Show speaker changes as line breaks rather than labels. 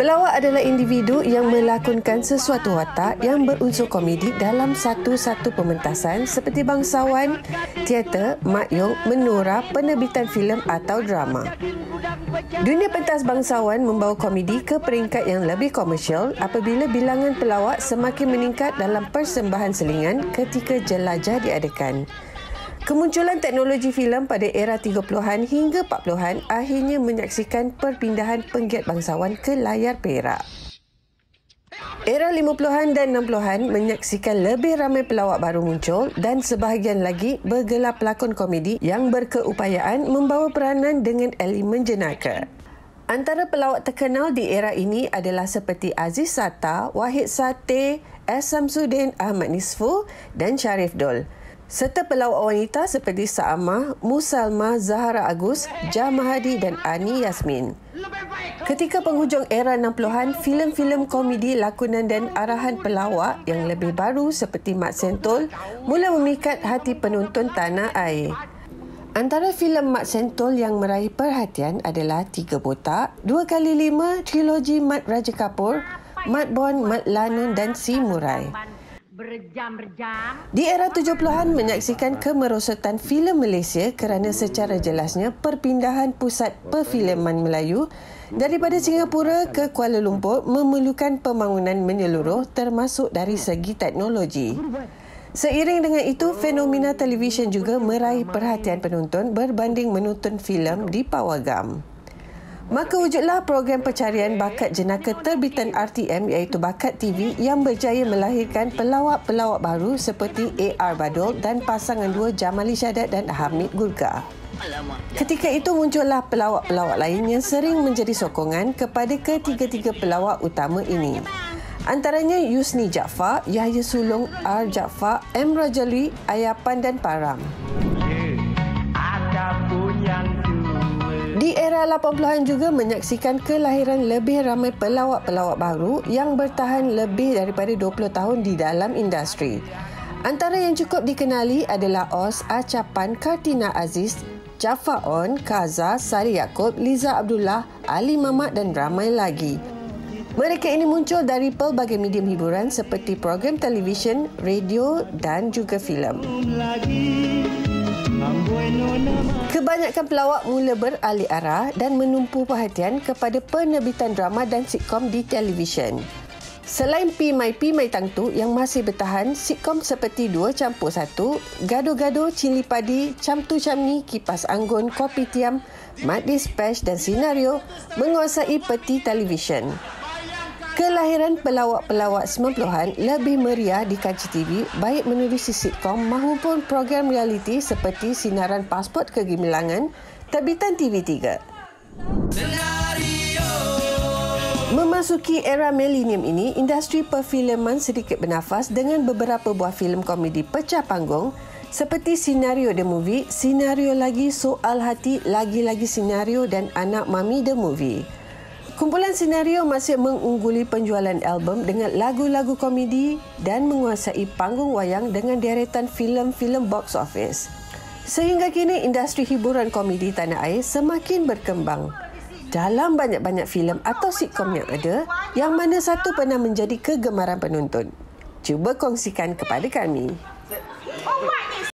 Pelawak adalah individu yang melakonkan sesuatu watak yang berunsur komedi dalam satu-satu pementasan seperti bangsawan, teater, makyong, menora, penerbitan filem atau drama. Dunia pentas bangsawan membawa komedi ke peringkat yang lebih komersial apabila bilangan pelawak semakin meningkat dalam persembahan selingan ketika jelajah diadakan. Kemunculan teknologi filem pada era 30-an hingga 40-an akhirnya menyaksikan perpindahan penggiat bangsawan ke layar perak. Era 50-an dan 60-an menyaksikan lebih ramai pelawak baru muncul dan sebahagian lagi bergelar pelakon komedi yang berkeupayaan membawa peranan dengan elemen jenaka. Antara pelawak terkenal di era ini adalah seperti Aziz Sata, Wahid Sateh, S. Samsudin, Ahmad Nisfu dan Sharif Dol. Serta pelawak wanita seperti Sa'amah, Musalma, Zahara Agus, Jah Mahadi dan Ani Yasmin. Ketika penghujung era 60-an, filem-filem komedi lakonan dan arahan pelawak yang lebih baru seperti Mat Sentol mula memikat hati penonton tanah air. Antara filem Mat Sentol yang meraih perhatian adalah Tiga Botak, 2x5, trilogi Mat Raja Kapur, Mat Bon, Mat Lanun dan Si Murai. Di era 70-an menyaksikan kemerosotan filem Malaysia kerana secara jelasnya perpindahan pusat perfilman Melayu daripada Singapura ke Kuala Lumpur memerlukan pembangunan menyeluruh termasuk dari segi teknologi. Seiring dengan itu, fenomena televisyen juga meraih perhatian penonton berbanding menonton filem di pawagam. Maka wujudlah program pencarian bakat jenaka terbitan RTM iaitu Bakat TV yang berjaya melahirkan pelawak-pelawak baru seperti A.R. Badul dan pasangan dua Jamali Syadat dan Hamid Gurga. Ketika itu muncullah pelawak-pelawak lain yang sering menjadi sokongan kepada ketiga-tiga pelawak utama ini. Antaranya Yusni Jaafar, Yahya Sulong, R. Jaafar, M. Rajali, Ayapan dan Param. Di era 80-an juga menyaksikan kelahiran lebih ramai pelawak-pelawak baru yang bertahan lebih daripada 20 tahun di dalam industri. Antara yang cukup dikenali adalah Os, Acapan, Kartina Aziz, Jafar On, Kaza, Sari Yaakob, Liza Abdullah, Ali Mamat dan ramai lagi. Mereka ini muncul dari pelbagai medium hiburan seperti program televisyen, radio dan juga filem. Kebanyakan pelawak mula beralih arah dan menumpu perhatian kepada penerbitan drama dan sitkom di televisyen. Selain Pi Mai Tang Tu yang masih bertahan, sitkom seperti 2+1, Gado-Gado, Cili Padi, Cam Tu Cam Ni, Kipas Anggun, Kopi Tiam, Mat Dispatch dan Senario menguasai peti televisyen. Kelahiran pelawak-pelawak 90-an lebih meriah di kaca TV baik menerusi sitkom maupun program realiti seperti Sinaran Pasport Kegemilangan, terbitan TV3. Memasuki era milenium ini, industri perfilman sedikit bernafas dengan beberapa buah filem komedi pecah panggung seperti Senario The Movie, Senario Lagi, Soal Hati, Lagi-Lagi Senario dan Anak Mami The Movie. Kumpulan Senario masih mengungguli penjualan album dengan lagu-lagu komedi dan menguasai panggung wayang dengan deretan filem-filem box office. Sehingga kini industri hiburan komedi tanah air semakin berkembang. Dalam banyak-banyak filem atau sitkom yang ada, yang mana satu pernah menjadi kegemaran penonton? Cuba kongsikan kepada kami.